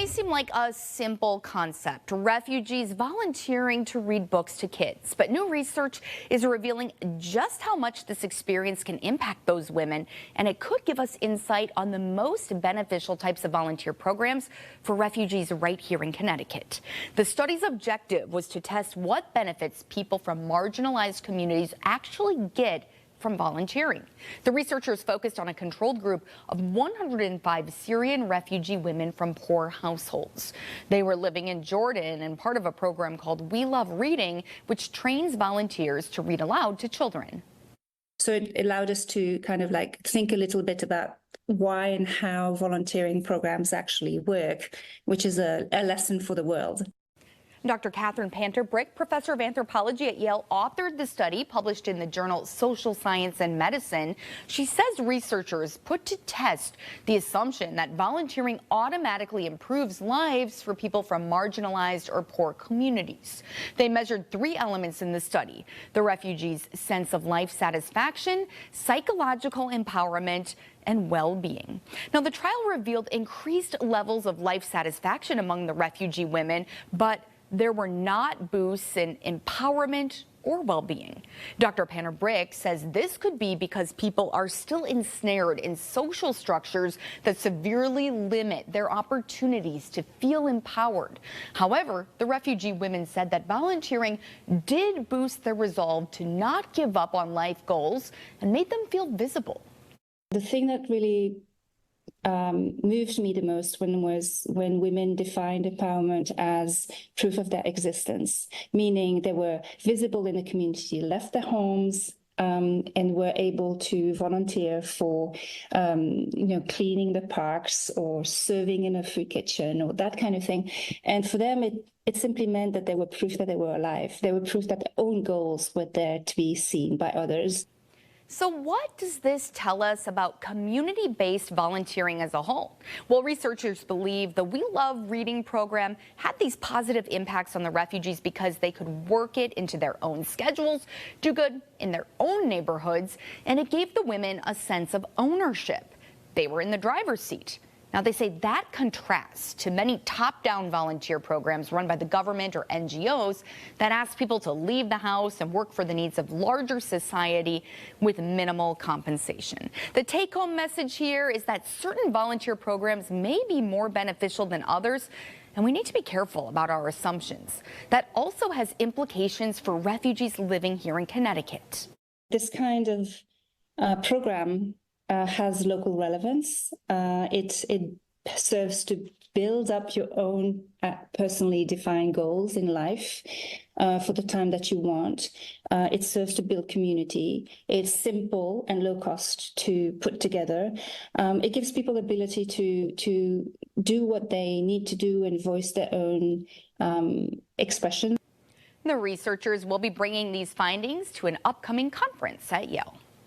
seem like a simple concept, refugees volunteering to read books to kids. But new research is revealing just how much this experience can impact those women, and it could give us insight on the most beneficial types of volunteer programs for refugees right here in Connecticut. The study's objective was to test what benefits people from marginalized communities actually get from volunteering. The researchers focused on a controlled group of 105 Syrian refugee women from poor households. They were living in Jordan and part of a program called We Love Reading, which trains volunteers to read aloud to children. So it allowed us to kind of like think a little bit about why and how volunteering programs actually work, which is a lesson for the world. Dr. Catherine Panter-Brick, professor of anthropology at Yale, authored the study published in the journal Social Science and Medicine. She says researchers put to test the assumption that volunteering automatically improves lives for people from marginalized or poor communities. They measured 3 elements in the study: the refugees' sense of life satisfaction, psychological empowerment, and well-being. Now, the trial revealed increased levels of life satisfaction among the refugee women, but there were not boosts in empowerment or well-being. Dr. Panter-Brick says this could be because people are still ensnared in social structures that severely limit their opportunities to feel empowered. However, the refugee women said that volunteering did boost their resolve to not give up on life goals and made them feel visible. The thing that really moved me the most was when women defined empowerment as proof of their existence, meaning they were visible in the community, left their homes, and were able to volunteer for, cleaning the parks or serving in a food kitchen or that kind of thing. And for them, it simply meant that they were proof that they were alive. They were proof that their own goals were there to be seen by others. So what does this tell us about community-based volunteering as a whole? Well, researchers believe the We Love Reading program had these positive impacts on the refugees because they could work it into their own schedules, do good in their own neighborhoods, and it gave the women a sense of ownership. They were in the driver's seat. Now, they say that contrasts to many top-down volunteer programs run by the government or NGOs that ask people to leave the house and work for the needs of larger society with minimal compensation. The take-home message here is that certain volunteer programs may be more beneficial than others, and we need to be careful about our assumptions. That also has implications for refugees living here in Connecticut. This kind of program has local relevance. It serves to build up your own personally defined goals in life for the time that you want. It serves to build community. It's simple and low cost to put together. It gives people the ability to do what they need to do and voice their own expression. The researchers will be bringing these findings to an upcoming conference at Yale.